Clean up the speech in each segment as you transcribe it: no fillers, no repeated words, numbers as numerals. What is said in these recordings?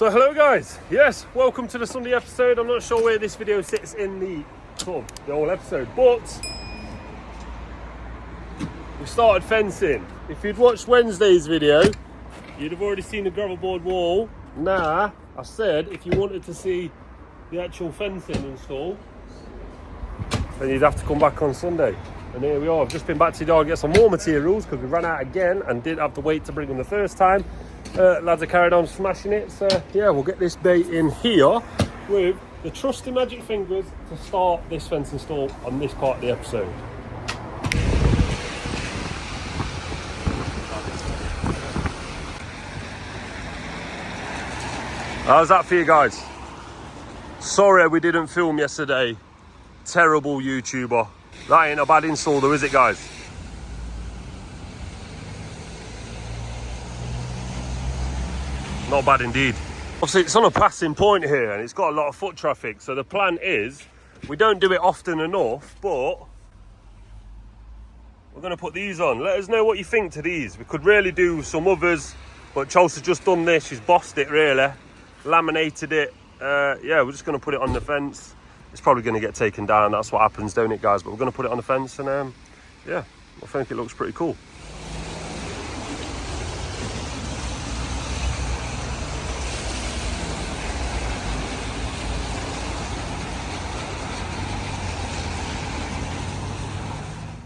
So hello guys, yes, welcome to the Sunday episode. I'm not sure where this video sits in the whole episode, but we started fencing. If you'd watched Wednesday's video, you'd have already seen the gravel board wall. Nah, I said if you wanted to see the actual fencing installed, then you'd have to come back on Sunday. And here we are. I've just been back to the yard to get some more materials because we ran out again and didn't have to wait to bring them the first time. Lads are carried on smashing it, so yeah, we'll get this bay in here with the trusty magic fingers to start this fence install on this part of the episode. How's that for you guys? Sorry we didn't film yesterday. Terrible YouTuber. That ain't a bad install though, is it guys? Not bad indeed. Obviously it's on a passing point here and it's got a lot of foot traffic, so the plan is we don't do it often enough, but we're going to put these on. Let us know what you think to these. We could really do some others, but Chelsea's just done this. She's bossed it really, laminated it. Yeah, we're just going to put it on the fence. It's probably going to get taken down. That's what happens, don't it guys? But we're going to put it on the fence and yeah, I think it looks pretty cool.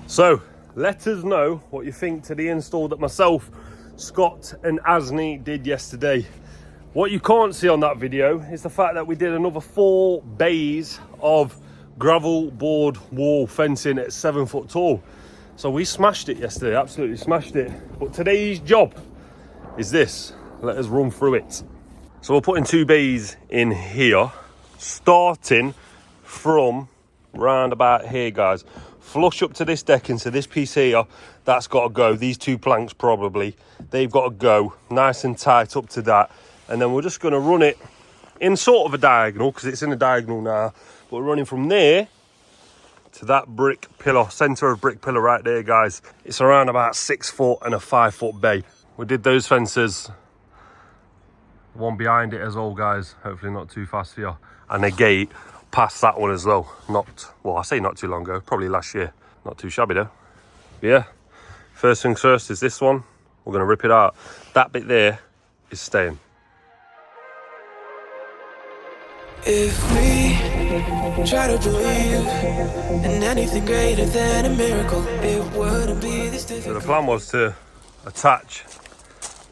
So let us know what you think to the install that myself, Scott and Asney did yesterday. What you can't see on that video is the fact that we did another 4 bays of gravel board wall fencing at 7 foot tall. So we smashed it yesterday, absolutely smashed it. But today's job is this. Let us run through it. So we're putting 2 bays in here, starting from round about here guys. Flush up to this decking, so this piece here, that's got to go. These 2 planks probably, they've got to go nice and tight up to that. And then we're just going to run it in sort of a diagonal, because it's in a diagonal now. But we're running from there to that brick pillar, centre of brick pillar right there, guys. It's around about 6 foot and a 5 foot bay. We did those fences. One behind it as well, guys. Hopefully not too fast for you. And a gate past that one as well. Well, I say not too long ago, probably last year. Not too shabby though. But yeah, first things first is this one. We're going to rip it out. That bit there is staying. If we try to believe in anything greater than a miracle, it wouldn't be this difficult. So the plan was to attach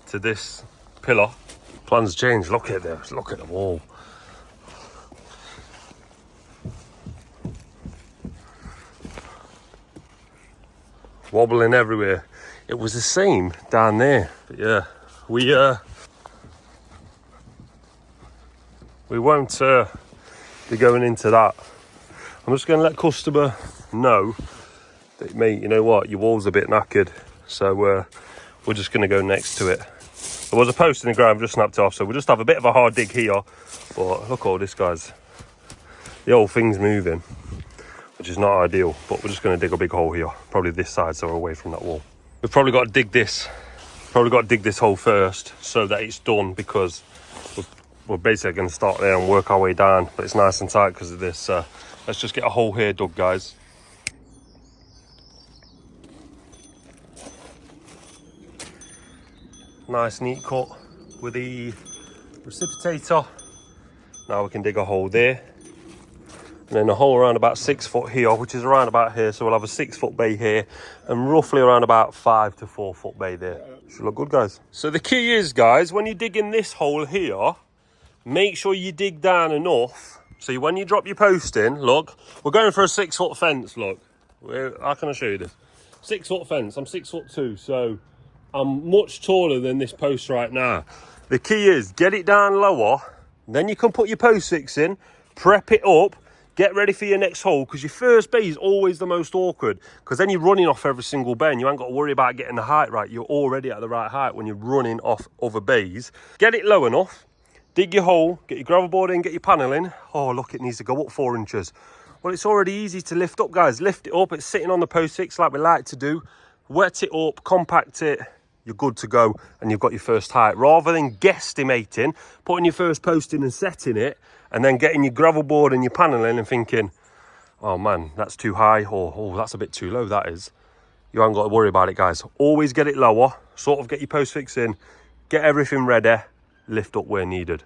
to this pillar. Plans changed. Look at this. Look at the wall. Wobbling everywhere. It was the same down there, but yeah, we won't be going into that. I'm just going to let customer know that, mate, you know what, your wall's a bit knackered, so we're just going to go next to it. There was a post in the ground, just snapped off, so we'll just have a bit of a hard dig here. But look at all this, guys. The whole thing's moving, which is not ideal, but we're just going to dig a big hole here, probably this side, so we're away from that wall. We've probably got to dig this hole first so that it's done, because we're basically going to start there and work our way down, but it's nice and tight because of this. Let's just get a hole here dug, guys. Nice neat cut with the precipitator. Now we can dig a hole there. And then a hole around about 6 foot here, which is around about here. So we'll have a 6 foot bay here and roughly around about 5 to 4 foot bay there. Should look good, guys. So the key is, guys, when you dig in this hole here, make sure you dig down enough. So when you drop your post in, look, we're going for a 6 foot fence, look. How can I show you this? 6 foot fence, I'm 6'2", so I'm much taller than this post right now. The key is get it down lower, then you can put your post 6 in, prep it up, get ready for your next hole, because your first bay is always the most awkward, because then you're running off every single bay and you ain't got to worry about getting the height right. You're already at the right height when you're running off other bays. Get it low enough, dig your hole, get your gravel board in, get your panel in. Oh, look, it needs to go up 4 inches. Well, it's already easy to lift up, guys. Lift it up, it's sitting on the post 6 like we like to do. Wet it up, compact it, you're good to go and you've got your first height. Rather than guesstimating, putting your first post in and setting it, and then getting your gravel board and your panel in and thinking, oh man, that's too high, or oh, that's a bit too low, that is. You haven't got to worry about it, guys. Always get it lower, sort of get your post fix in, get everything ready, lift up where needed.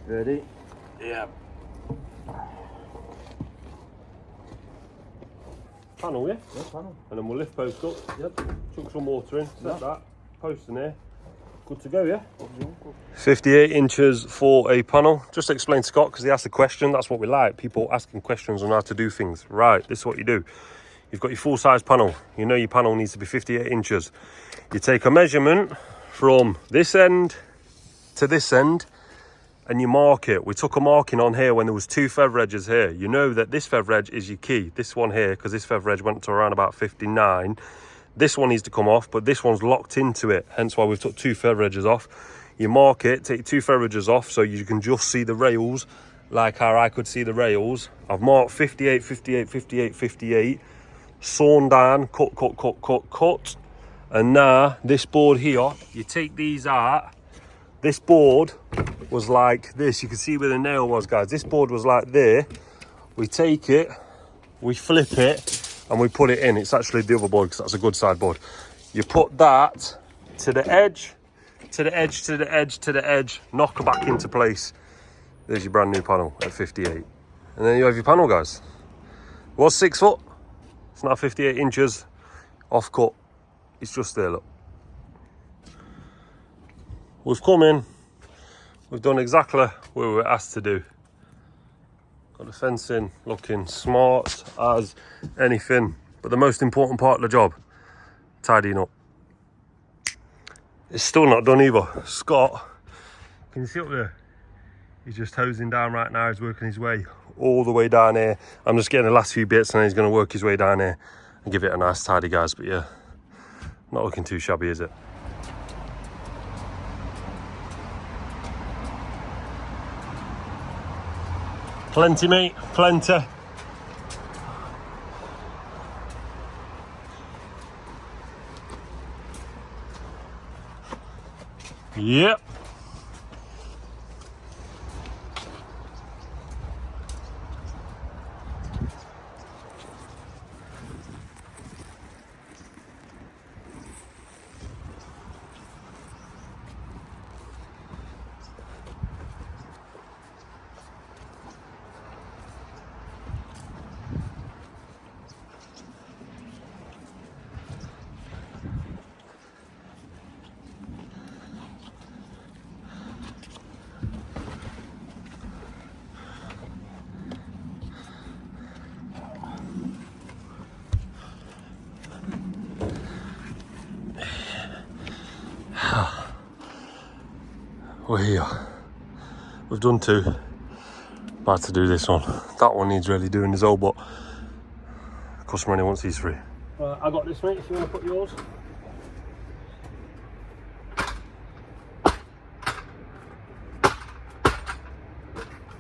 Ready? Yeah. Panel, yeah? Yeah, panel. And then we'll lift post up. Yep. Chuck some water in, set Yep. that, post in there. Good to go, yeah? 58 inches for a panel. Just explain to Scott, because he asked a question. That's what we like, people asking questions on how to do things. Right, this is what you do. You've got your full size panel. You know your panel needs to be 58 inches. You take a measurement from this end to this end, and you mark it. We took a marking on here when there was 2 feather edges here. You know that this feather edge is your key. This one here, because this feather edge went to around about 59. This one needs to come off, but this one's locked into it. Hence why we've took 2 feather edges off. You mark it, take 2 feather edges off so you can just see the rails like how I could see the rails. I've marked 58, 58, 58, 58. Sawn down, cut, cut, cut, cut, cut. And now this board here, you take these out. This board was like this. You can see where the nail was, guys. This board was like there. We take it, we flip it, and we put it in. It's actually the other board because that's a good side board. You put that to the edge, to the edge, to the edge, to the edge, knock it back into place. There's your brand new panel at 58. And then you have your panel, guys. It was 6 foot. It's now 58 inches off cut. It's just there, look. We've come in, we've done exactly what we were asked to do. Got the fencing looking smart as anything. But the most important part of the job, tidying up. It's still not done either. Scott, can you see up there? He's just hosing down right now. He's working his way all the way down here. I'm just getting the last few bits and then he's going to work his way down here and give it a nice tidy, guys. But yeah, not looking too shabby, is it? Plenty, mate, plenty. Yep. We're here. We've done 2. About to do this one. That one needs really doing as well, but the customer only wants these 3. I got this, mate, if you want to put yours.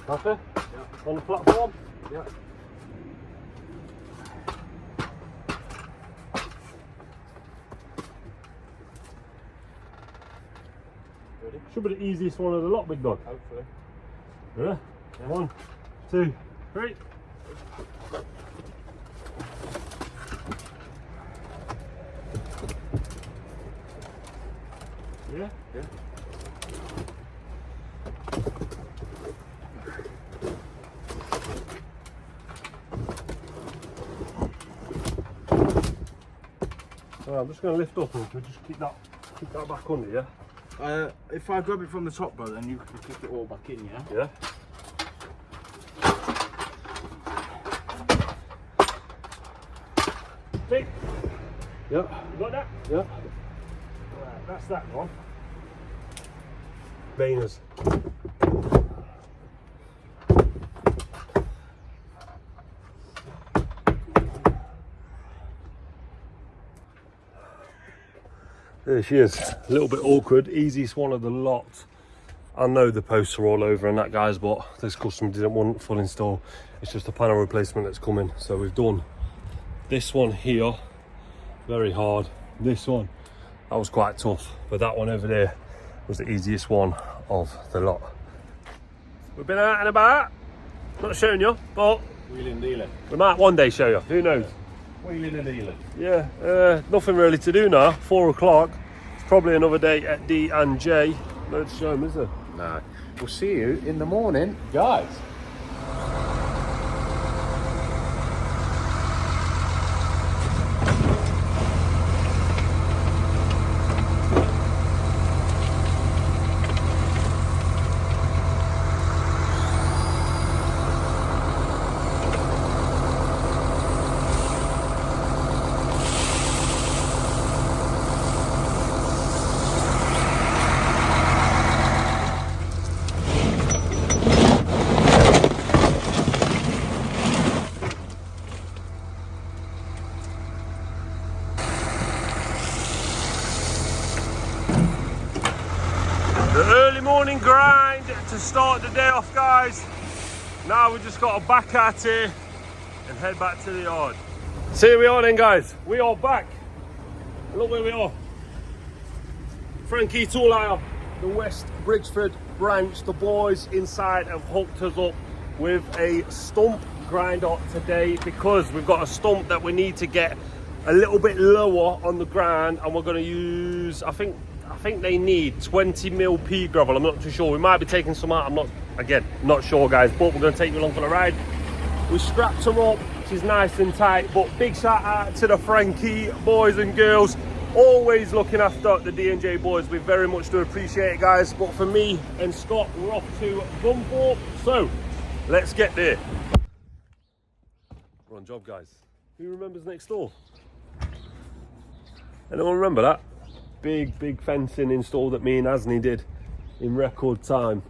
Happy? Yeah. On the platform? Yeah. Should be the easiest one of the lot, big dog. Hopefully. Yeah? 1, 2, 3. Yeah? Yeah. Well, I'm just going to lift up and we'll just keep that back under, yeah? If I grab it from the top, bro, then you can kick it all back in, yeah? Yeah. Big. Yep. You got that? Yep. Right, that's that one. Baners. There she is. A little bit awkward. Easiest one of the lot. I know the posts are all over and that, guys, but this customer didn't want full install. It's just a panel replacement that's coming. So we've done this one here, very hard. This one, that was quite tough, but that one over there was the easiest one of the lot. We've been out and about, not showing you, but Wheeling dealing. we might one day show you, who knows. Wheeling and dealing. Yeah, nothing really to do now, 4 o'clock. It's probably another day at D and J. No to show them, is there? No. We'll see you in the morning, guys. The early morning grind to start the day off, guys. Now we've just got to back at it and head back to the yard. So here we are then, guys. We are back. Look where we are. Frankie Tool Hire, the West Bridgeford branch. The boys inside have hooked us up with a stump grinder today because we've got a stump that we need to get a little bit lower on the ground, and we're going to use, I think they need 20 mil pea gravel. I'm not too sure. We might be taking some out. I'm not sure, guys, but we're going to take you along for the ride. We strapped them up, which is nice and tight, but big shout out to the Frankie boys and girls, always looking after the D&J boys. We very much do appreciate it, guys. But for me and Scott, we're off to Gunthorpe, so let's get there. We're on job, guys. Who remembers next door? Anyone remember that? Big fencing install that me and Asni did in record time.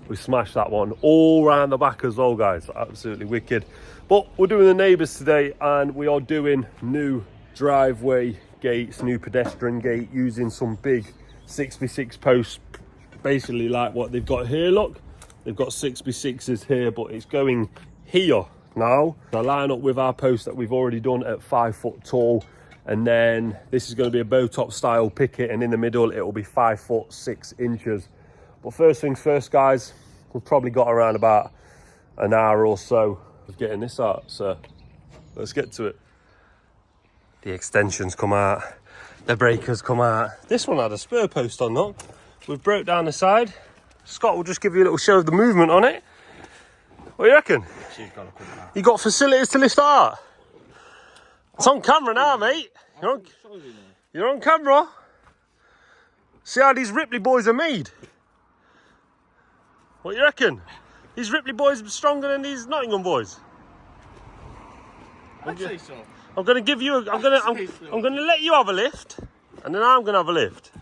We smashed that one all around the back as well, guys. Absolutely wicked. But we're doing the neighbours today, and we are doing new driveway gates, new pedestrian gate, using some big 6x6 posts, basically like what they've got here. Look, they've got 6x6s here, but it's going here now. I line up with our post that we've already done at 5 foot tall. And then this is going to be a bow top style picket, and in the middle it will be 5 foot 6 inches. But first things first, guys, we've probably got around about an hour or so of getting this out, so let's get to it. The extensions come out, the breakers come out. This one had a spur post on them. We've broke down the side. Scott will just give you a little show of the movement on it. What do you reckon? She's gonna come out. You got facilities to lift that out? It's on camera now, mate. You're on camera. See how these Ripley boys are made. What do you reckon? These Ripley boys are stronger than these Nottingham boys. I'd say so. I'm going to give you. I'm going to let you have a lift, and then I'm going to have a lift.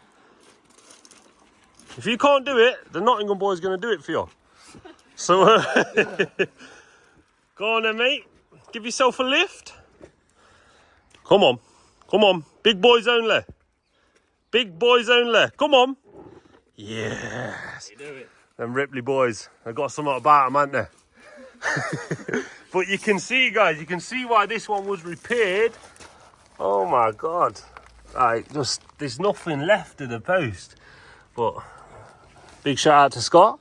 If you can't do it, the Nottingham boy's going to do it for you. So, go on then, mate. Give yourself a lift. Come on. Come on. Big boys only. Big boys only. Come on. Yes. You do it. Them Ripley boys. They've got something about them, haven't they? But you can see, guys, you can see why this one was repaired. Oh my God. Just, there's nothing left of the post. But big shout out to Scott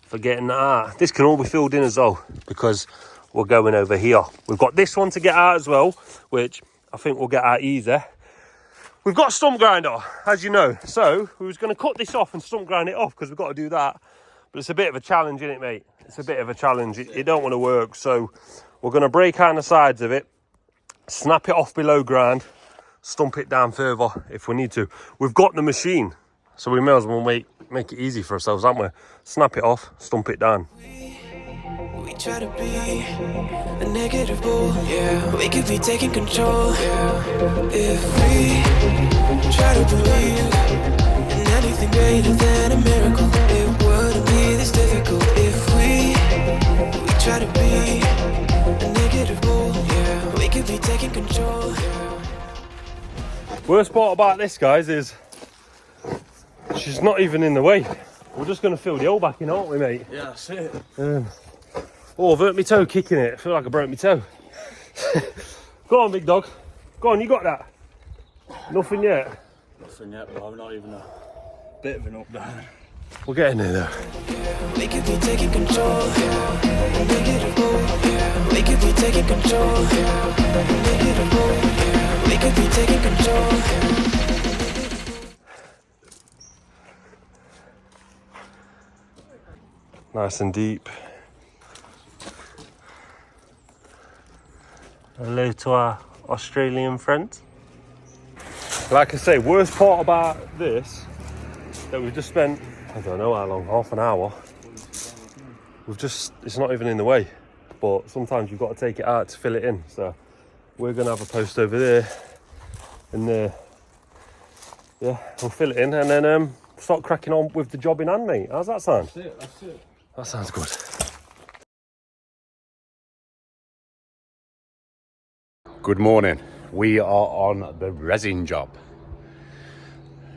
for getting that out. This can all be filled in as well, because we're going over here. We've got this one to get out as well, which I think we'll get out easy. We've got a stump grinder, as you know. So we was going to cut this off and stump grind it off, because we've got to do that. But it's a bit of a challenge, isn't it, mate? It's a bit of a challenge. It don't want to work. So we're going to break out the sides of it, snap it off below ground, stump it down further if we need to. We've got the machine, so we may as well make it easy for ourselves, haven't we? Snap it off, stump it down. We try to be a negative bull, yeah. We could be taking control, yeah. If we try to believe in anything greater than a miracle, it wouldn't be this difficult. If we try to be a negative bull, yeah. We could be taking control, yeah. Worst part about this, guys, is she's not even in the way. We're just going to fill the hole back in, aren't we, mate? Yeah, that's it. Oh, I've hurt my toe kicking it. I feel like I broke my toe. Go on, big dog. Go on, you got that? Nothing yet? Nothing yet, but I'm not even a bit of an up down. We're getting there, though. We could be taking control. Negative move. We could be taking control. Negative move. We could be taking control. Nice and deep. Hello to our Australian friends. Like I say, worst part about this, that we've just spent, I don't know how long, half an hour. It's not even in the way. But sometimes you've got to take it out to fill it in. So we're going to have a post over there and there. Yeah, we'll fill it in and then start cracking on with the job in hand, mate. How's that sound? That's it, that's it. That sounds good. Good morning. We are on the resin job.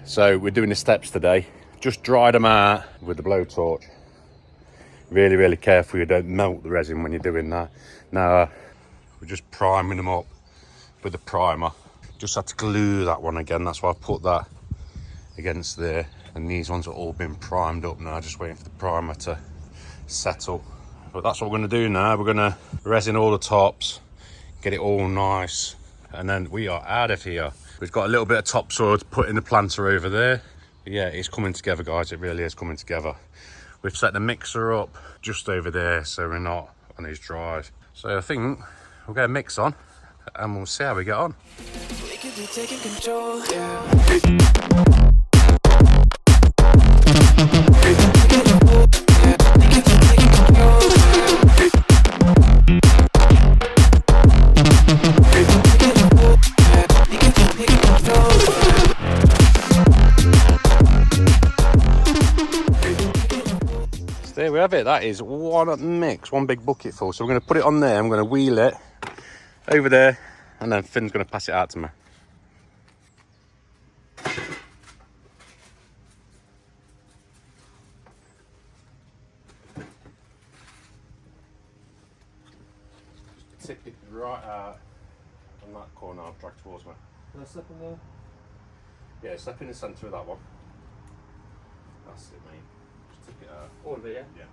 So we're doing the steps today. Just dried them out with the blowtorch. Really, really careful you don't melt the resin when you're doing that. Now we're just priming them up with the primer. Just had to glue that one again. That's why I put that against there. And these ones are all been primed up now. Just waiting for the primer to settle. But that's what we're going to do now. We're going to resin all the tops, get it all nice, and then we are out of here. We've got a little bit of topsoil to put in the planter over there. But yeah, it's coming together, guys. It really is coming together. We've set the mixer up just over there, so we're not on his drive. So I think we'll get a mix on and we'll see how we get on. We could be taking control. There we have it. That is one mix, one big bucket full. So we're going to put it on there. I'm going to wheel it over there, and then Finn's going to pass it out to me. Just tip it right out on that corner. I'll drag towards me. Can I step in there? Yeah, step in the centre of that one. That's it, mate. Just tip it out. All of it, yeah? Yeah.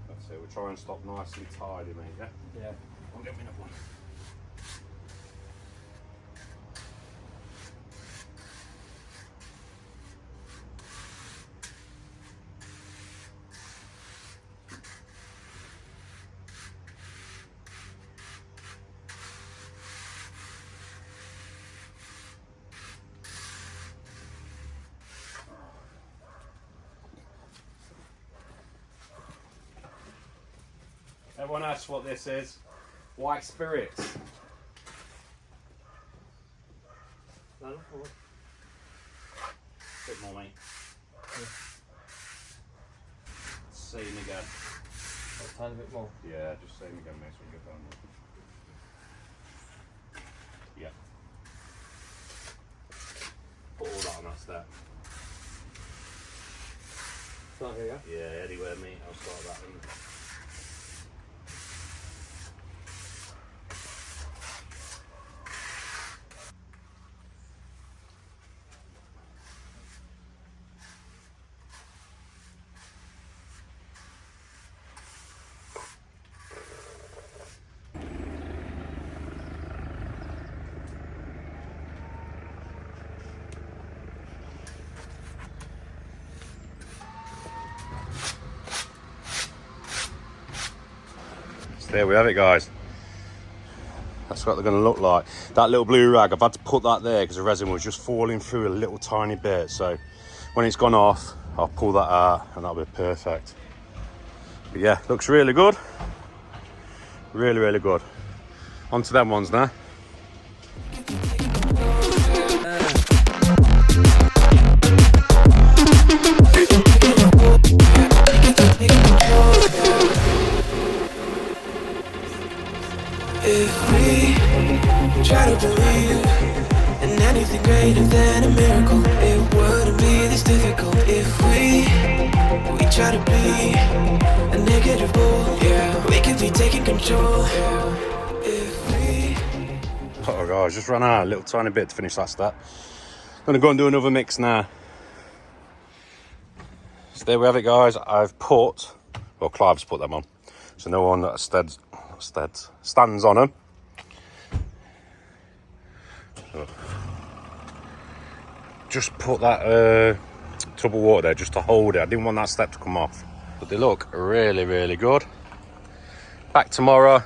That's it. We'll try and stop nice and tidy, mate, yeah? Yeah. I'll get me another one. Everyone asks what this is. White spirits. No, Bit more, mate. Yeah. Same again. a tiny bit more. Yeah, just same again, mate, so we get down there. Yeah. Put all that on that step. Start here, yeah? Yeah, anywhere, mate. I'll start that one. There we have it, guys. That's what they're going to look like. That little blue rag, I've had to put that there because the resin was just falling through a little tiny bit. So when it's gone off, I'll pull that out and that'll be perfect. But yeah, looks really good. Really, really good. On to them ones now. If we try to believe in anything greater than a miracle, it wouldn't be this difficult. If we try to be a negative bull, yeah, we could be taking control. If we Oh guys, just ran out a little tiny bit to finish that step. Gonna go and do another mix now. So there we have it, guys. I've put, well, Clive's put them on, so no one that stands on them. So just put that tub of water there just to hold it. I didn't want that step to come off, but they look really, really good. Back tomorrow,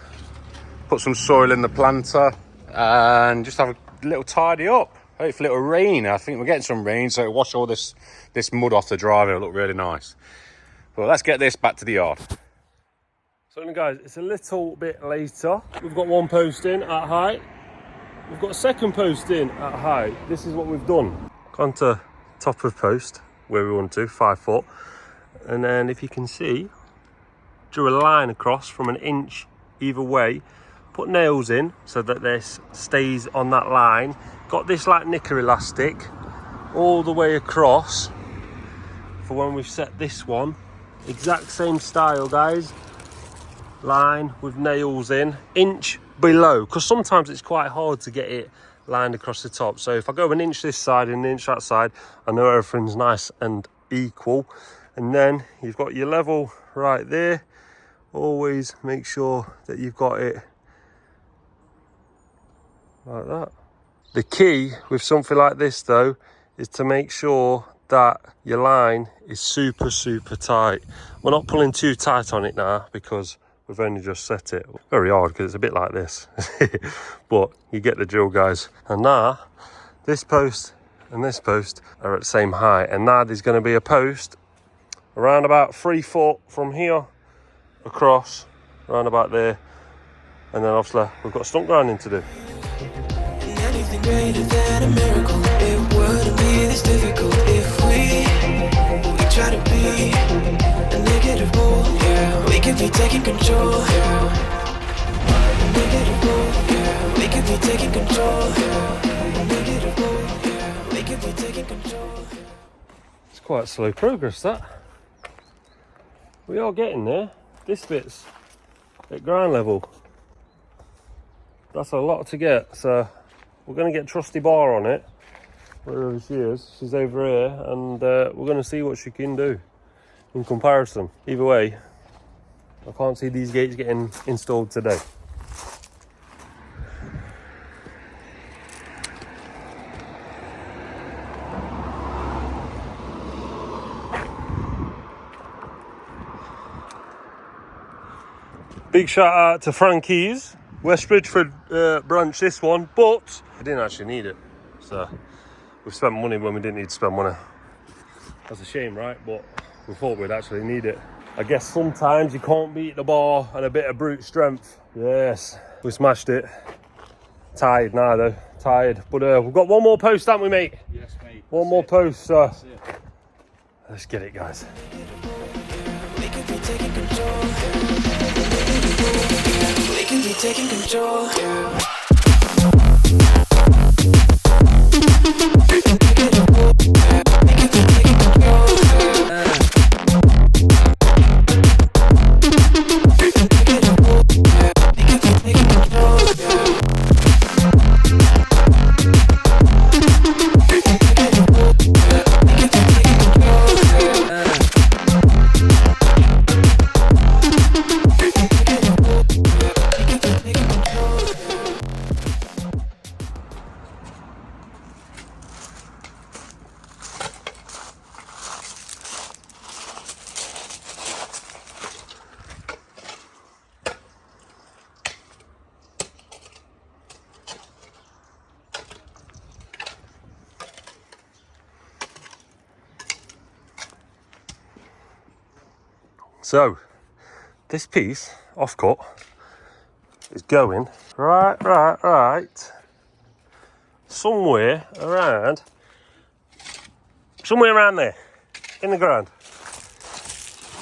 put some soil in the planter and just have a little tidy up. Hopefully it'll rain. I think we're getting some rain, so it'll wash all this mud off the drive. It'll look really nice. But let's get this back to the yard. So guys, it's a little bit later. We've got one post in at height. We've got a second post in at height. This is what we've done. Gone to top of post where we want to, 5 foot. And then if you can see, drew a line across from an inch either way. Put nails in so that this stays on that line. Got this like knicker elastic all the way across for when we've set this one. Exact same style, guys. Line with nails in, inch below, because sometimes it's quite hard to get it lined across the top. So if I go an inch this side and an inch that side, I know everything's nice and equal. And then you've got your level right there. Always make sure that you've got it like that. The key with something like this though is to make sure that your line is super tight. We're not pulling too tight on it now because we've only just set it. Very hard because it's a bit like this. But you get the drill, guys. And now this post and this post are at the same height, and now there's going to be a post around about 3 foot from here across around about there, and then obviously we've got stump grinding to do. anything greater than a miracle, it wouldn't be this difficult. If we try to be a negative bull, yeah, we could be taking control. A negative bull, yeah, we could be taking control. A negative bull, yeah, we could be taking control. It's quite slow progress, that. We are getting there. This bit's at ground level. That's a lot to get, so we're going to get Trusty Bar on it, wherever she is. She's over here, and we're going to see what she can do in comparison. Either way, I can't see these gates getting installed today. Big shout out to Frankie's, West Bridgeford branch, this one, but I didn't actually need it. So we've spent money when we didn't need to spend money. That's a shame, right? But we thought we'd actually need it. I guess sometimes you can't beat the bar and a bit of brute strength. Yes, we smashed it. Tired now though, tired. But we've got one more post, haven't we, mate? Yes, mate. One more post, so let's get it, guys. We could be taking control. We could be taking control. So, this piece, off cut, is going right somewhere around there, in the ground.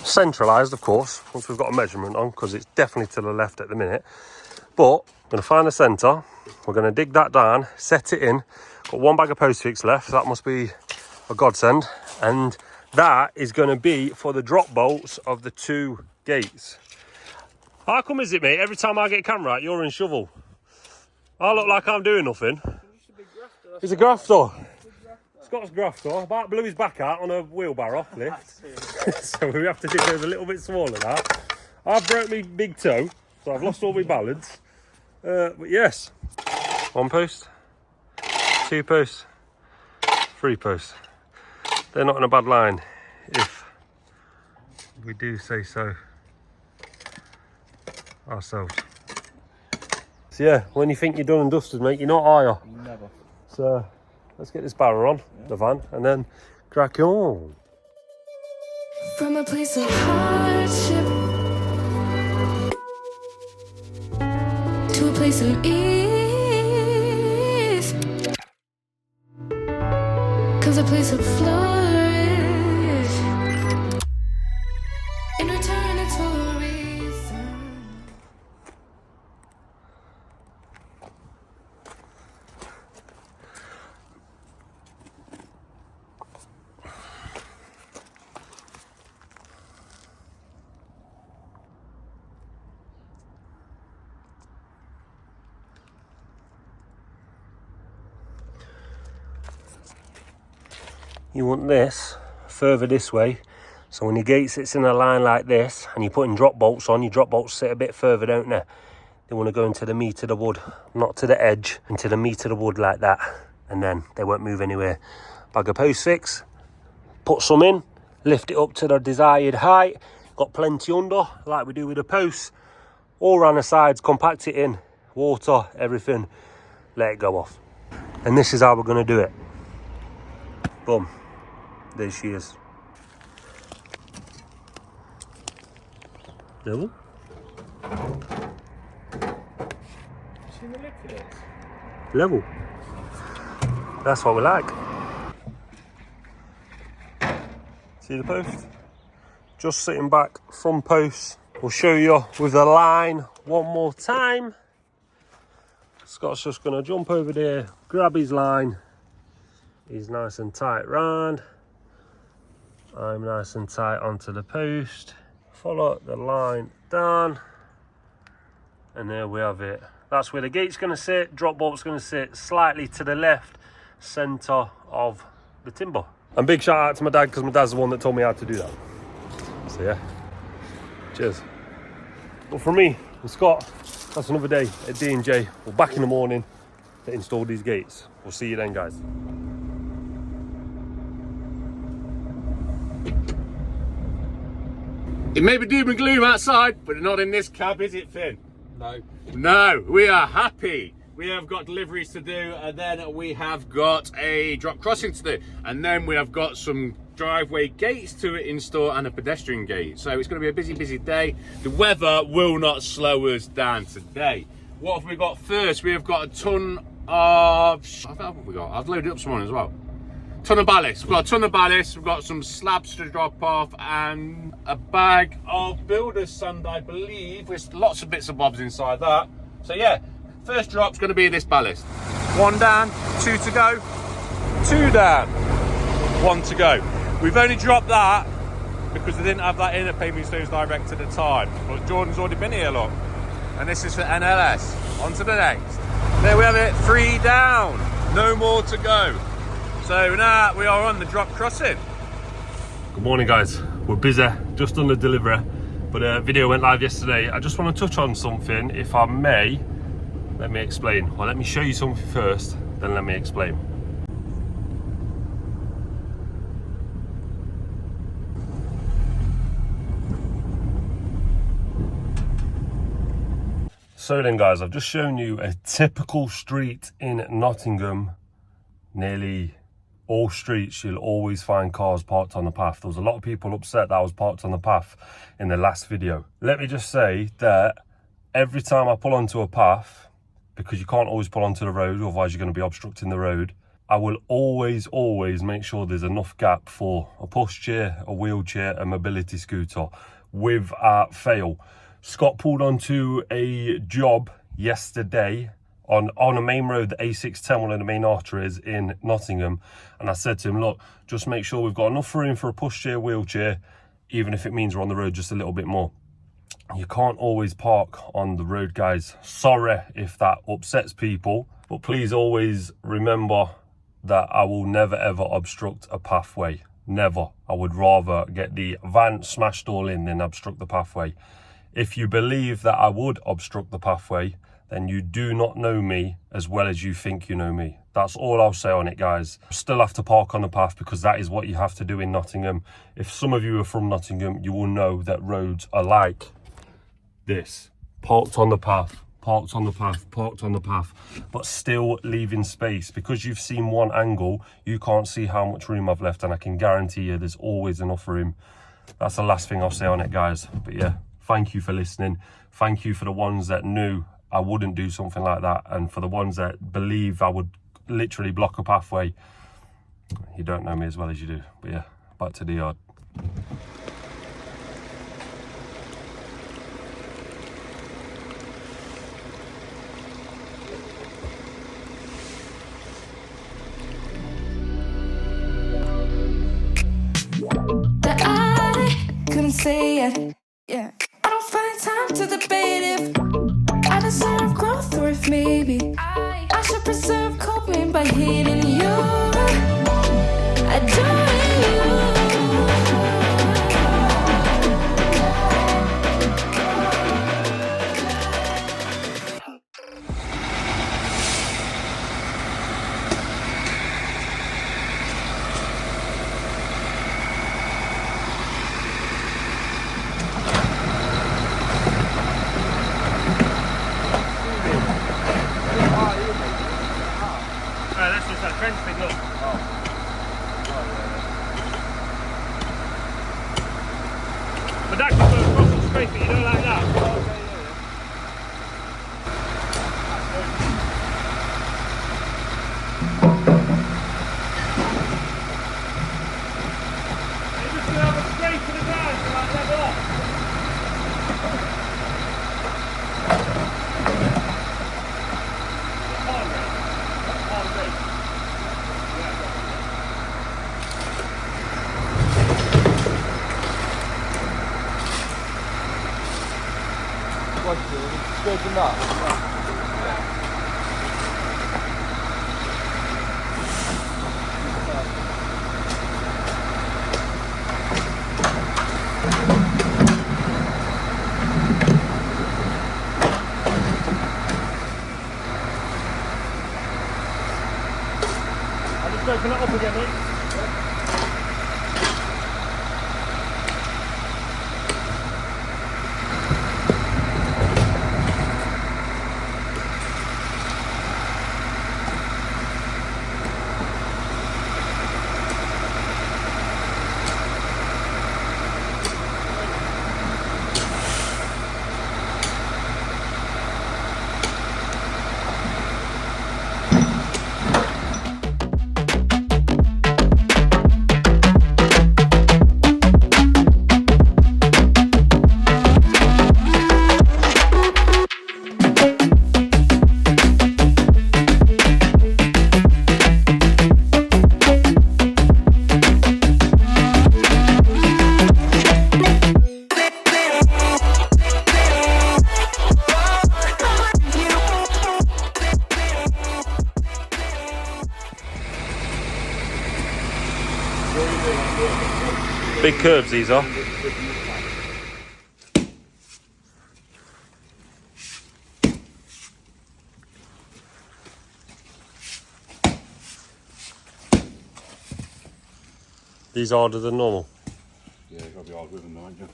Centralised, of course, once we've got a measurement on, because it's definitely to the left at the minute. But going to find the centre. We're going to dig that down, set it in. Got one bag of post fix left. That must be a godsend. And that is going to be for the drop bolts of the 2 gates. How come is it, mate? Every time I get camera out, you're in shovel. I look like I'm doing nothing. He's a grafter. Scott's grafter. About blew his back out on a wheelbarrow lift. So we have to dig it a little bit smaller that. I've broke my big toe, so I've lost all my balance. But yes, 1 post, 2 posts, 3 posts. They're not in a bad line, if we do say so ourselves. So yeah, when you think you're done and dusted, mate, you're not, are you? Never. So let's get this barrow on the van and then crack on. From a place of hardship to a place of ease comes a place of flourish. In return, it's for a reason. You want this further this way, so when your gate sits in a line like this and you're putting drop bolts on, your drop bolts sit a bit further, don't they? They want to go into the meat of the wood, not to the edge, into the meat of the wood like that, and then they won't move anywhere. Bag of post fix, put some in, lift it up to the desired height, got plenty under like we do with the posts, all around the sides, compact it in, water, everything, let it go off. And this is how we're going to do it. Boom. There she is. Level. See the lid for this? Level. That's what we like. See the post? Just sitting back from post. We'll show you with the line one more time. Scott's just going to jump over there, grab his line. He's nice and tight round. I'm nice and tight onto the post. Follow the line down. And there we have it. That's where the gate's going to sit. Drop bolt's going to sit slightly to the left centre of the timber. And big shout out to my dad, because my dad's the one that told me how to do that. So yeah, cheers. But for me and Scott, that's another day at D&J. We're back in the morning to install these gates. We'll see you then, guys. It may be doom and gloom outside, but not in this cab, is it, Finn? No. No, we are happy. We have got deliveries to do, and then we have got a drop crossing to do, and then we have got some driveway gates to install and a pedestrian gate. So it's going to be a busy, busy day. The weather will not slow us down today. What have we got first? We have got a ton of... What have we got? I've loaded up some on as well. Ton of ballast. We've got a ton of ballast. We've got some slabs to drop off and a bag of builder's sand, I believe, with lots of bits and bobs inside that. So yeah, first drop's going to be this ballast. 1 down, 2 to go, 2 down, 1 to go. We've only dropped that because they didn't have that inner paving stones direct at the time. But Jordan's already been here, look. And this is for NLS. On to the next. There we have it, 3 down, no more to go. So now we are on the drop crossing. Good morning, guys. We're busy, just on the delivery, but a video went live yesterday. I just want to touch on something, if I may. Let me explain. Well, let me show you something first, then let me explain. So then, guys, I've just shown you a typical street in Nottingham. Nearly all streets, you'll always find cars parked on the path. There was a lot of people upset that I was parked on the path in the last video. Let me just say that every time I pull onto a path, because you can't always pull onto the road, otherwise you're going to be obstructing the road, I will always make sure there's enough gap for a pushchair, a wheelchair, a mobility scooter, without fail. Scott pulled onto a job yesterday on a main road, the A610, one of the main arteries in Nottingham, and I said to him, look, just make sure we've got enough room for a pushchair, wheelchair, even if it means we're on the road just a little bit more. You can't always park on the road, guys. Sorry if that upsets people, but please always remember that I will never ever obstruct a pathway. Never. I would rather get the van smashed all in than obstruct the pathway. If you believe that I would obstruct the pathway, then you do not know me as well as you think you know me. That's all I'll say on it, guys. Still have to park on the path because that is what you have to do in Nottingham. If some of you are from Nottingham, you will know that roads are like this. Parked on the path, parked on the path, parked on the path, but still leaving space. Because you've seen one angle, you can't see how much room I've left, and I can guarantee you there's always enough room. That's the last thing I'll say on it, guys. But yeah, thank you for listening. Thank you for the ones that knew I wouldn't do something like that, and for the ones that believe I would literally block a pathway. You don't know me as well as you do. But yeah, back to the yard. That I couldn't say it. Yeah, I don't find time to debate if I deserve growth or if maybe I should preserve coping by hating you, adoring you. That's just that trench thing, look. But that can go across the straight, but you know, like that. You just gonna have a straight to the ground, so like level off. Scoping that. I'll just open it up again, mate. Big curves these are. These are harder than normal. Yeah, you've got to be hard with them, aren't you?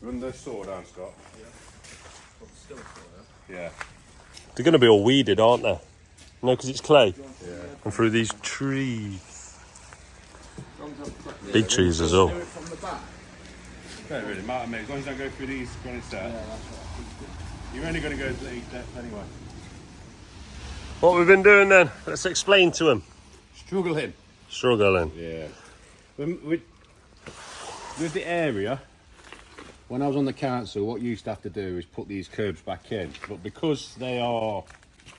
Run the saw down, Scott. Yeah. They're going to be all weeded, aren't they? No, because it's clay. Yeah. And through these trees. Big trees as well. Don't really matter, mate. As long as I don't go through these granite steps. You're only going to go to the depth anyway. What we've been doing then? Let's explain to them. Struggling. Struggling. Yeah. With the area, when I was on the council, what you used to have to do is put these curbs back in. But because they are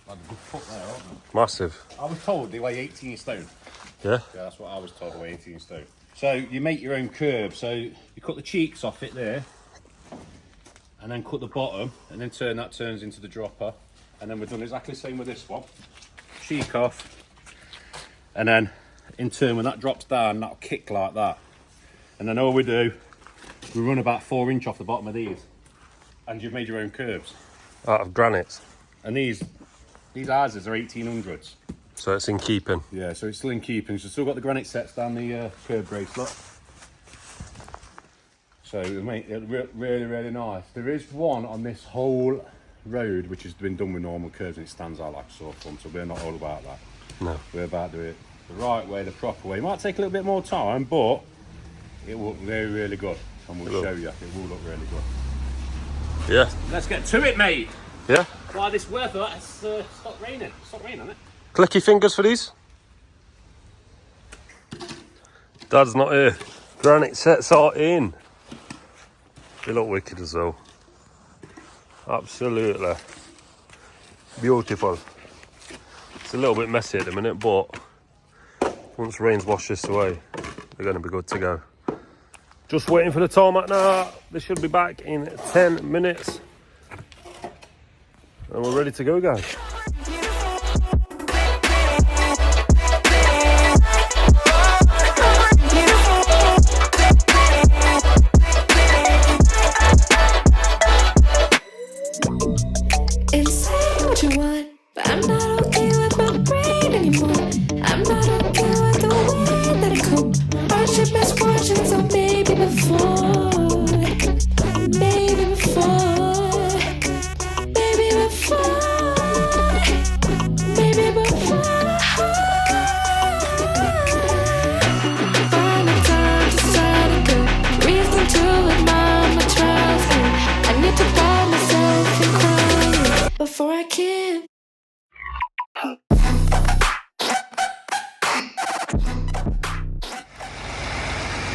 like a good foot there, aren't they? Massive. I was told they weigh 18 stone. Yeah? Yeah, that's what I was told, they weigh 18 stone. So you make your own curb. So you cut the cheeks off it there, and then cut the bottom, and then that turns into the dropper. And then we've done exactly the same with this one. Cheek off, and then in turn, when that drops down, that'll kick like that. And then all we do, we run about 4 inch off the bottom of these, and you've made your own curbs. Out of granite. And these houses are 1800s. So it's in keeping. Yeah, so it's still in keeping. So still got the granite sets down the curb bracelet. So it make it really, really nice. There is one on this whole road which has been done with normal curves and it stands out like a sore thumb. So we're not all about that. No. We're about doing it the right way, the proper way. It might take a little bit more time, but it will look really, really good. And we'll show you. It will look really good. Yeah. Let's get to it, mate. Yeah? Why this weather, it's stopped raining. It's stopped raining, hasn't it? Clicky fingers for these. Dad's not here. Granite sets are in. They look wicked as well. Absolutely. Beautiful. It's a little bit messy at the minute, but once rain's washed this away, they're going to be good to go. Just waiting for the tarmac now. They should be back in 10 minutes. And we're ready to go, guys. Inside what you want, but I'm not okay with my brain anymore. I'm not okay with the way that it comes. Hardship, misfortunes, or maybe before. Maybe before. Maybe before. Maybe before. Find the time to start a good reason to admire my trials. I need to find myself in crying before I can.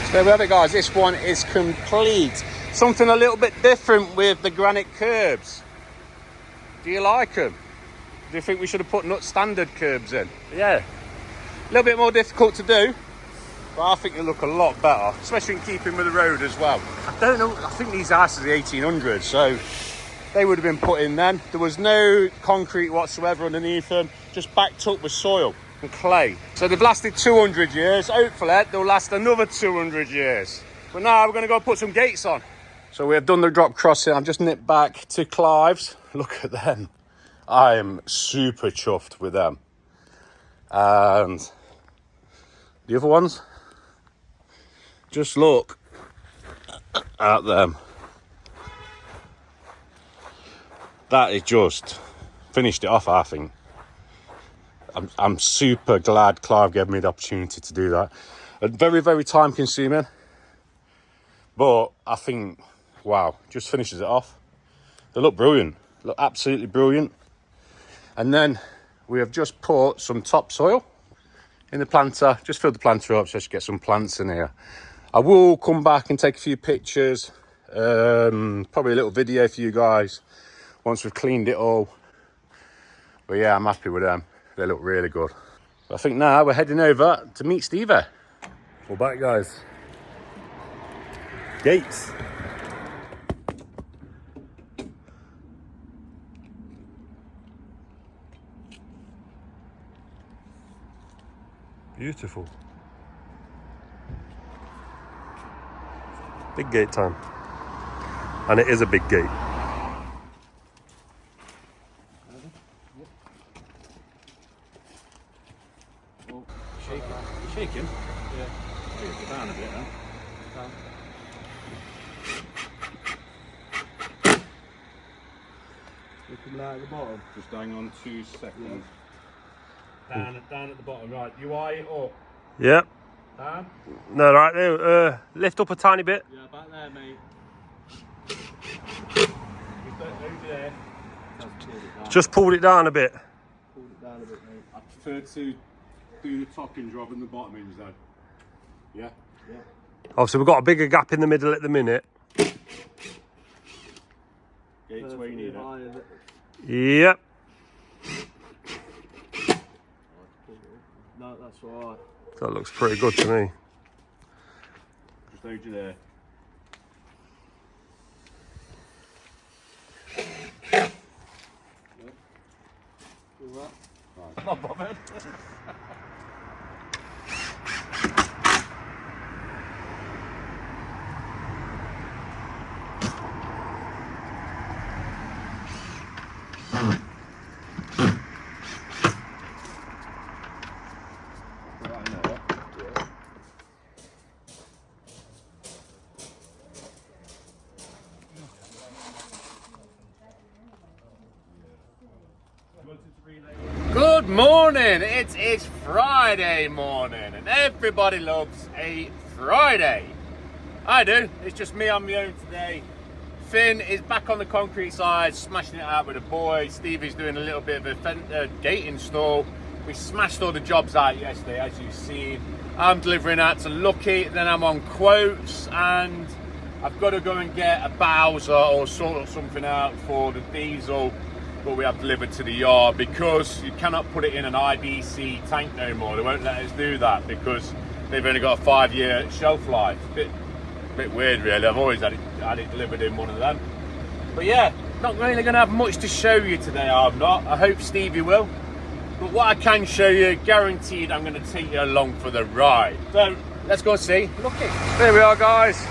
So there we have it, guys. This one is complete. Something a little bit different with the granite curbs. Do you like them? Do you think we should have put standard curbs in? Yeah. A little bit more difficult to do, but I think they look a lot better, especially in keeping with the road as well. I don't know, I think these houses are the 1800s, so they would have been put in then. There was no concrete whatsoever underneath them, just backed up with soil and clay. So they've lasted 200 years. Hopefully they'll last another 200 years. But now we're going to go put some gates on. So we have done the drop crossing. I've just nipped back to Clive's. Look at them. I am super chuffed with them. And the other ones, just look at them. That is just finished it off, I think. I'm super glad Clive gave me the opportunity to do that. Very, very time consuming, but I think, wow, just finishes it off. They look brilliant, look absolutely brilliant. And then we have just put some topsoil in the planter, just filled the planter up so I should get some plants in here. I will come back and take a few pictures, probably a little video for you guys once we've cleaned it all. But yeah, I'm happy with them. They look really good. I think now we're heading over to meet Stevie. We're back, guys. Gates. Beautiful. Big gate time. And it is a big gate. Shaking? Yeah. Shake it down a bit now. You're coming out at the bottom. Just hang on 2 seconds. Down at the bottom, right. You eye it up. Yep. Down. No, right there. Lift up a tiny bit. Yeah, back there, mate. Just over there. Just pulled it down a bit. Pull it down a bit, mate. I prefer to do the top hinge rather than the bottom hinge though. Yeah? Obviously, we've got a bigger gap in the middle at the minute. Gates where you need it. Yep. No, that's alright. That looks pretty good to me. Just hold you there. Not bothered. Good morning, it is Friday morning and everybody loves a Friday. I do, it's just me on my own today. Finn is back on the concrete side, smashing it out with the boys. Stevie's doing a little bit of a gate install. We smashed all the jobs out yesterday, as you've seen. I'm delivering out to Lucky, then I'm on quotes, and I've got to go and get a Bowser or sort something out for the diesel, but we have delivered to the yard because you cannot put it in an IBC tank no more. They won't let us do that because they've only got a 5-year shelf life. Bit weird really. I've always had it delivered in one of them. But yeah, not really going to have much to show you today, I'm not. I hope Stevie will. But what I can show you, guaranteed I'm going to take you along for the ride. So let's go and see Lucky. There we are, guys.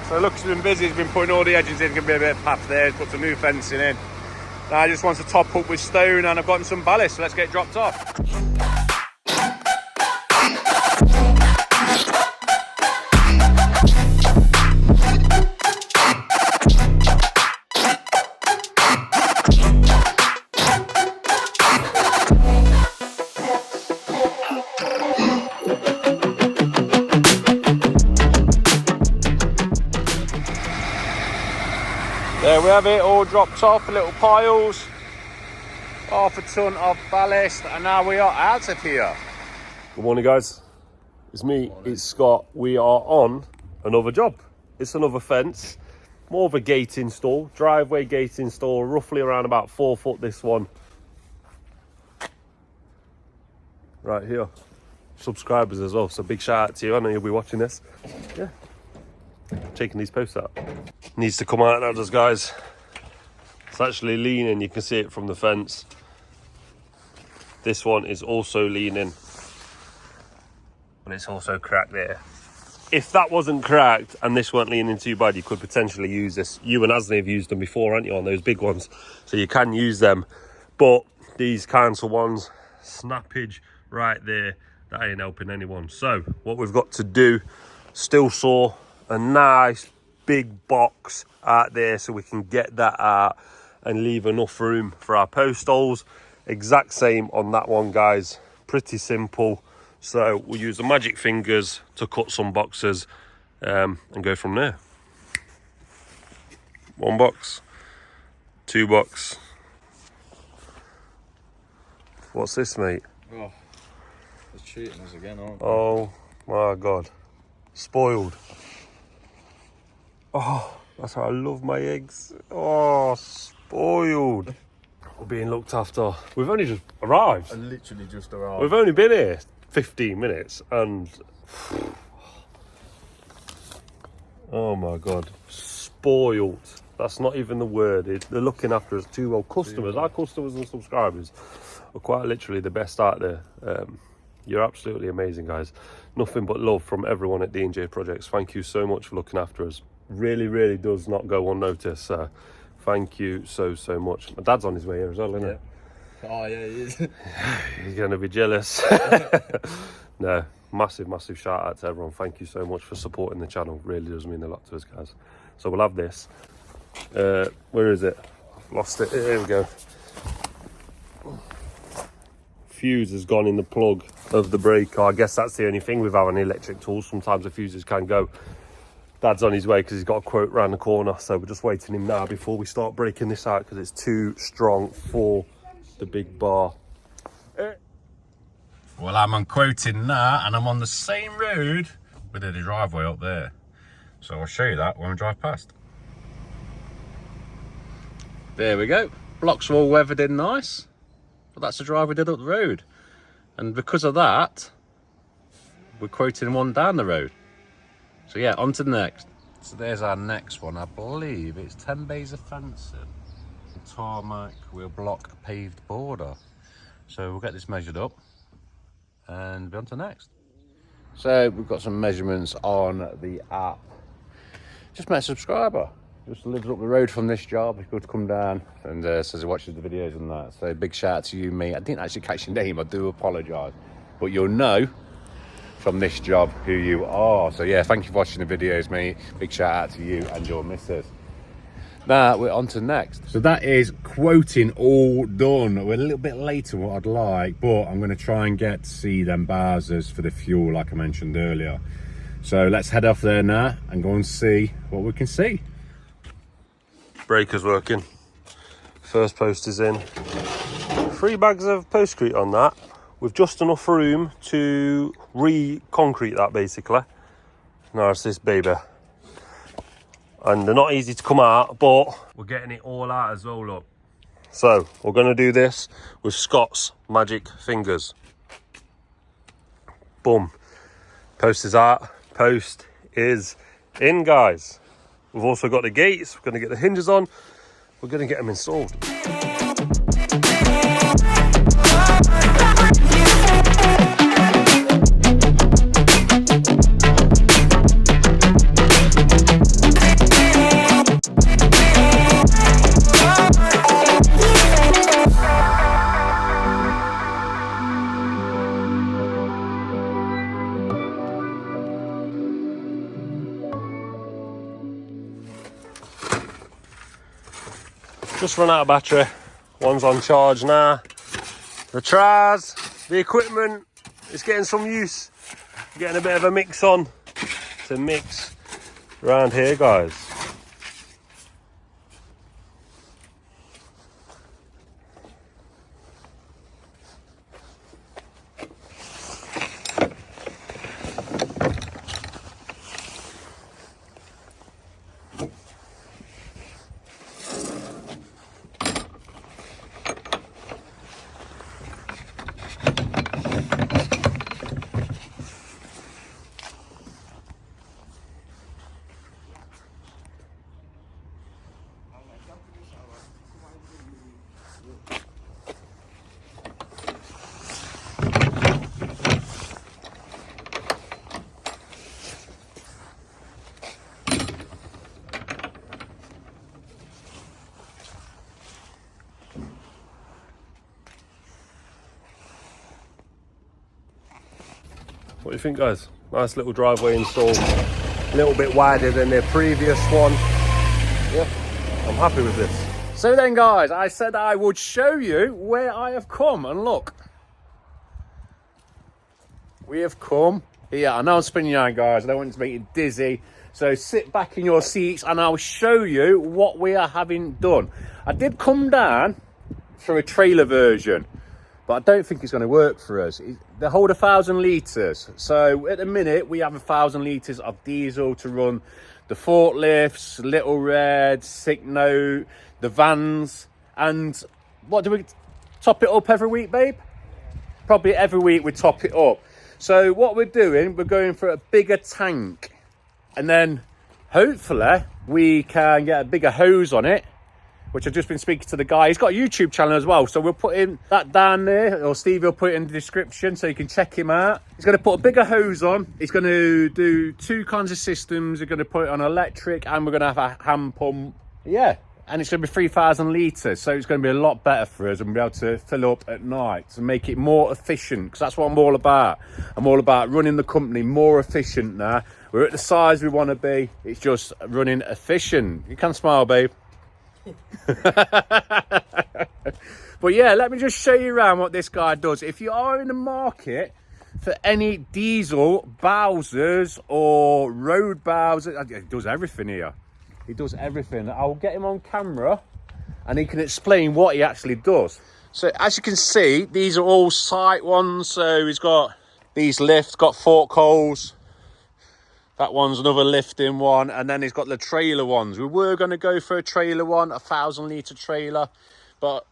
So Lucky's been busy, he's been putting all the edges in, going to be a bit of path there, put some new fencing in. Now I just want to top up with stone and I've gotten some ballast, so let's get dropped off. There we have it, all dropped off, little piles, half a ton of ballast, and now we are out of here. Good morning, guys. It's me, it's Scott. We are on another job. It's another fence, more of a gate install, driveway gate install, roughly around about 4 foot this one. Right here. Subscribers as well, so big shout out to you. I know you'll be watching this. Yeah. Taking these posts out. Needs to come out now, does, guys. It's actually leaning, you can see it from the fence. This one is also leaning, but it's also cracked there. If that wasn't cracked and this weren't leaning too bad, you could potentially use this. You and Asney have used them before, haven't you, on those big ones? So you can use them, but these council ones, snappage right there, that ain't helping anyone. So what we've got to do, still saw a nice big box out there so we can get that out and leave enough room for our post holes. Exact same on that one, guys. Pretty simple. So we'll use the magic fingers to cut some boxes and go from there. 1 box, 2 box. What's this, mate? Oh, it's cheating us again, aren't they? Oh my God. Spoiled. Oh, that's how I love my eggs. Oh, spoiled. We're being looked after. We've only just arrived. I literally just arrived. We've only been here 15 minutes and... oh my God. Spoiled. That's not even the word. They're looking after us too well. Customers, our customers and subscribers are quite literally the best out there. You're absolutely amazing, guys. Nothing but love from everyone at D&J Projects. Thank you so much for looking after us. Really, really does not go unnoticed. Thank you so much. My dad's on his way here as well, isn't he? Oh yeah, he is. He's going to be jealous. No, massive shout out to everyone. Thank you so much for supporting the channel. Really does mean a lot to us, guys. So we'll have this. Where is it? I've lost it. Here we go. Fuse has gone in the plug of the breaker. I guess that's the only thing with having electric tools. Sometimes the fuses can go. Dad's on his way because he's got a quote round the corner, so we're just waiting him now before we start breaking this out because it's too strong for the big bar. Well, I'm unquoting now, and I'm on the same road with the driveway up there. So I'll show you that when we drive past. There we go. Blocks are all weathered in nice. But that's the drive we did up the road. And because of that, we're quoting one down the road. So yeah, on to the next. So there's our next one. I believe it's 10 bays of fencing. Tarmac will block a paved border. So we'll get this measured up and be on to next. So we've got some measurements on the app. Just met a subscriber. Just lives up the road from this job. He's good to come down and says he watches the videos and that. So big shout out to you, mate. I didn't actually catch your name. I do apologise. But you'll know from this job who you are. So yeah, thank you for watching the videos, mate. Big shout out to you and your missus. Now we're on to next. So that is quoting all done. We're a little bit later than what I'd like, but I'm going to try and get to see them Bowsers for the fuel like I mentioned earlier. So let's head off there now and go and see what we can see. Breaker's working. First post is in. 3 bags of postcrete on that, with just enough room to re-concrete that basically. Now it's this baby. And they're not easy to come out, but we're getting it all out as well, look. So we're going to do this with Scott's magic fingers. Boom. Post is out. Post is in, guys. We've also got the gates. We're going to get the hinges on. We're going to get them installed. Just run out of battery. One's on charge now. The tries, the equipment, it's getting some use. Getting a bit of a mix on to mix around here, guys. What do you think, guys? Nice little driveway installed. A little bit wider than their previous one. Yeah, I'm happy with this. So then, guys, I said I would show you where I have come, and look. We have come here. I know I'm spinning around, guys. I don't want to make you dizzy. So sit back in your seats and I'll show you what we are having done. I did come down for a trailer version, but I don't think it's going to work for us. They hold 1,000 litres. So at the minute, we have 1,000 litres of diesel to run the forklifts, Little Red, Sick Note, the vans. And what do we top it up every week, babe? Probably every week we top it up. So what we're doing, we're going for a bigger tank. And then hopefully we can get a bigger hose on it, which I've just been speaking to the guy. He's got a YouTube channel as well. So we'll put in that down there, or Stevie will put it in the description so you can check him out. He's going to put a bigger hose on. He's going to do 2 kinds of systems. We're going to put it on electric and we're going to have a hand pump. Yeah. And it's going to be 3,000 litres. So it's going to be a lot better for us and be able to fill up at night to make it more efficient. Because that's what I'm all about. I'm all about running the company more efficient now. We're at the size we want to be. It's just running efficient. You can smile, babe. But yeah, let me just show you around what this guy does. If you are in the market for any diesel Bowsers or road Bowsers, he does everything here. He does everything. I'll get him on camera and he can explain what he actually does. So as you can see, these are all site ones. So he's got these lifts, got fork holes, That one's another lifting one, and then he's got the trailer ones. We were going to go for a trailer one, 1,000 litre trailer, but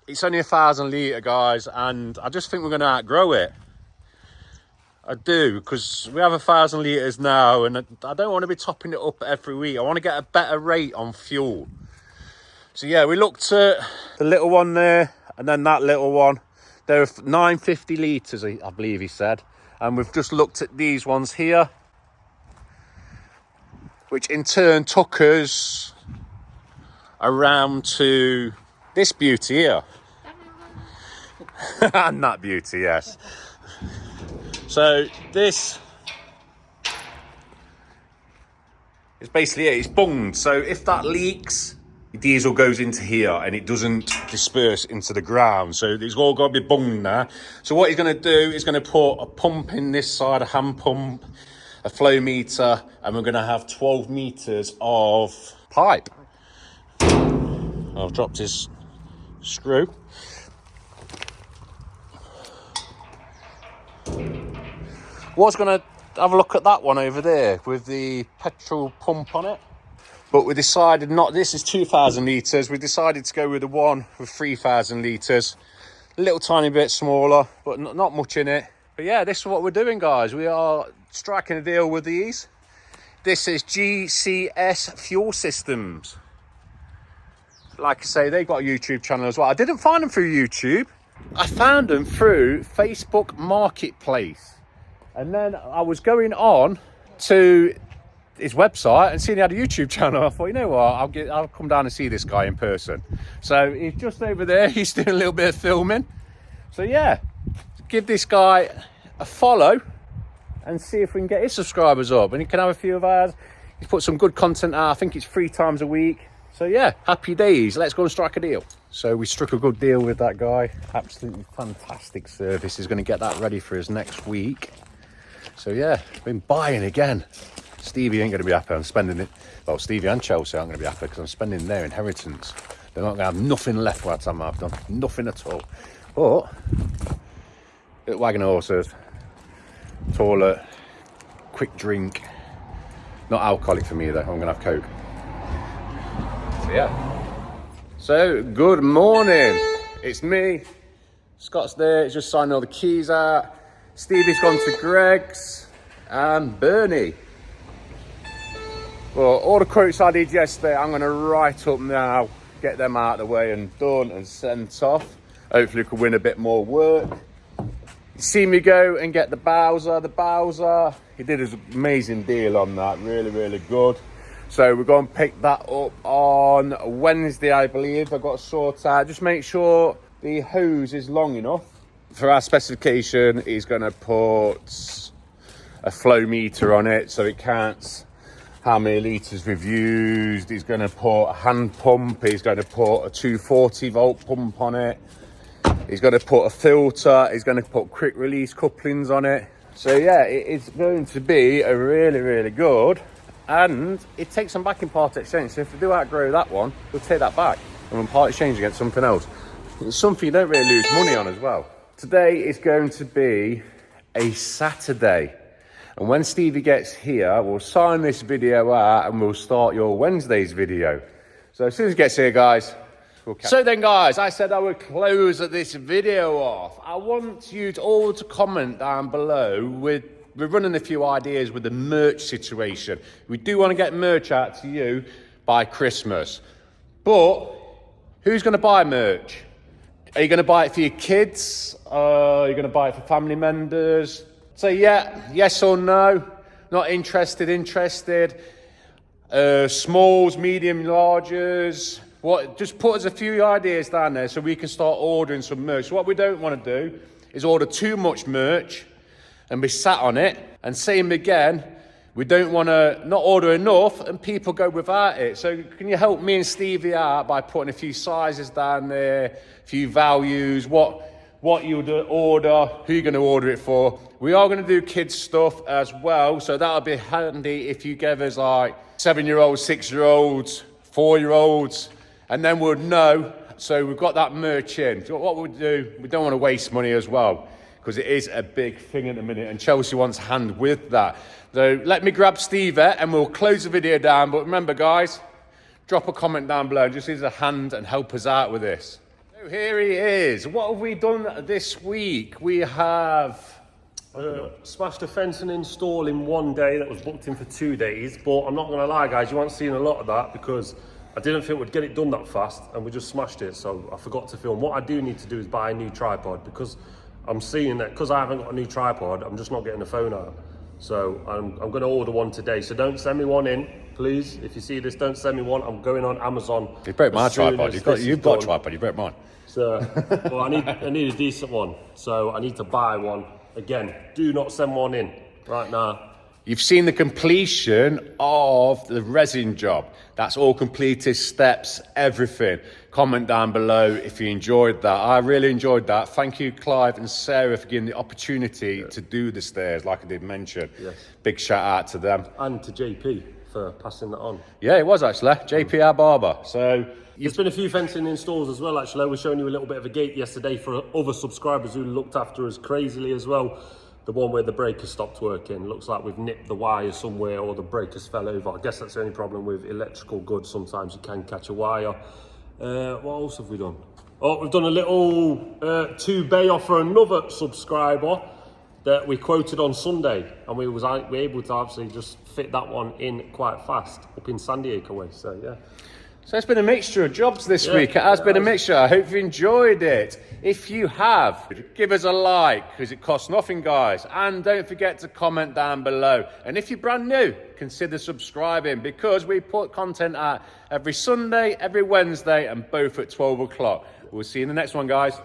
it's only 1,000 litre, guys, and I just think we're going to outgrow it. I do, because we have 1,000 litres now, and I don't want to be topping it up every week. I want to get a better rate on fuel. So yeah, we looked at the little one there, and then that little one. They're 950 litres, I believe he said. And we've just looked at these ones here, which in turn took us around to this beauty here. And that beauty, yes. So this is basically it. It's bunged. So if that leaks, the diesel goes into here and it doesn't disperse into the ground. So it's all got to be bunged now. So what he's going to do is going to put a pump in this side, a hand pump, a flow meter, and we're going to have 12 meters of pipe. I've dropped his screw. Was going to have a look at that one over there with the petrol pump on it, but we decided not. This is 2,000 litres. We decided to go with the one with 3,000 litres, a little tiny bit smaller, but not much in it. But yeah, this is what we're doing, guys. We are striking a deal with these. This is GCS Fuel Systems. Like I say, they've got a YouTube channel as well. I didn't find them through YouTube. I found them through Facebook Marketplace. And then I was going on to his website and seeing he had a YouTube channel. I thought, you know what, I'll come down and see this guy in person. So he's just over there. He's doing a little bit of filming. So yeah, give this guy a follow and see if we can get his subscribers up. And he can have a few of ours. He's put some good content out. I think it's 3 times a week. So yeah, happy days. Let's go and strike a deal. So we struck a good deal with that guy. Absolutely fantastic service. He's going to get that ready for us next week. So yeah, been buying again. Stevie ain't going to be happy. I'm spending it. Well, Stevie and Chelsea aren't going to be happy because I'm spending their inheritance. They're not going to have nothing left by the time I've done. Nothing at all. But, little wagon horses, toilet, quick drink. Not alcoholic for me though. I'm going to have Coke. So yeah. So, good morning. It's me. Scott's there. He's just signing all the keys out. Stevie's gone to Greg's and Bernie. Well, all the quotes I did yesterday, I'm going to write up now, get them out of the way and done and sent off. Hopefully we can win a bit more work. You see me go and get the Bowser. He did an amazing deal on that, really, really good. So we're going to pick that up on Wednesday, I believe. I've got to sort out, just make sure the hose is long enough. For our specification, he's going to put a flow meter on it so it counts how many litres we've used. He's going to put a hand pump. He's going to put a 240 volt pump on it. He's going to put a filter. He's going to put quick release couplings on it. So yeah, it is going to be a really, really good. And it takes some back in part exchange. So if we do outgrow that one, we'll take that back and we'll part exchange against something else. It's something you don't really lose money on as well. Today is going to be a Saturday. And when Stevie gets here, we'll sign this video out and we'll start your Wednesday's video. So as soon as he gets here, guys, we'll catch. So then, guys, I said I would close this video off. I want you all to comment down below. We're running a few ideas with the merch situation. We do want to get merch out to you by Christmas. But who's going to buy merch? Are you going to buy it for your kids? Are you going to buy it for family members? Say yes or no. Not interested. Smalls, medium, larges. What? Just put us a few ideas down there so we can start ordering some merch. So what we don't want to do is order too much merch and be sat on it. And same again, we don't want to not order enough and people go without it. So can you help me and Stevie out by putting a few sizes down there, a few values, what you would order, who you're going to order it for. We are going to do kids stuff as well. So that'll be handy if you give us like 7-year-olds, 6-year-olds, 4-year-olds, and then we'll know. So we've got that merch in. So what we'll do, we don't want to waste money as well. because it is a big thing at the minute, and Chelsea wants a hand with that. So let me grab Stevie and we'll close the video down. But remember, guys, drop a comment down below and just use a hand and help us out with this. So here he is. What have we done this week? We have smashed a fence and install in one day that was booked in for 2 days. But I'm not going to lie, guys, you weren't seeing a lot of that because I didn't think we'd get it done that fast, and we just smashed it. So I forgot to film. What I do need to do is buy a new tripod, because I'm seeing that because I haven't got a new tripod, I'm just not getting the phone out. So I'm going to order one today. So don't send me one in, please. If you see this, don't send me one. I'm going on Amazon. You broke my tripod. You've got a tripod. You broke mine. So, well, I need a decent one. So I need to buy one. Again, do not send one in right now. You've seen the completion of the resin job. That's all completed, steps, everything. Comment down below if you enjoyed that. I really enjoyed that. Thank you, Clive and Sarah, for giving the opportunity to do the stairs, like I did mention. Yes. Big shout out to them. And to JP for passing that on. Yeah, it was actually. JP, our barber. So there's been a few fencing installs as well, actually. I was showing you a little bit of a gate yesterday for other subscribers who looked after us crazily as well. The one where the breaker stopped working. Looks like we've nipped the wire somewhere, or the breakers fell over. I guess that's the only problem with electrical goods. Sometimes you can catch a wire. What else have we done? Oh, we've done a little 2-bay off for another subscriber that we quoted on Sunday, and we were able to actually just fit that one in quite fast up in San Diego way. So yeah. So it's been a mixture of jobs this week. It has been a mixture. I hope you enjoyed it. If you have, give us a like, because it costs nothing, guys. And don't forget to comment down below. And if you're brand new, consider subscribing, because we put content out every Sunday, every Wednesday, and both at 12 o'clock. We'll see you in the next one, guys.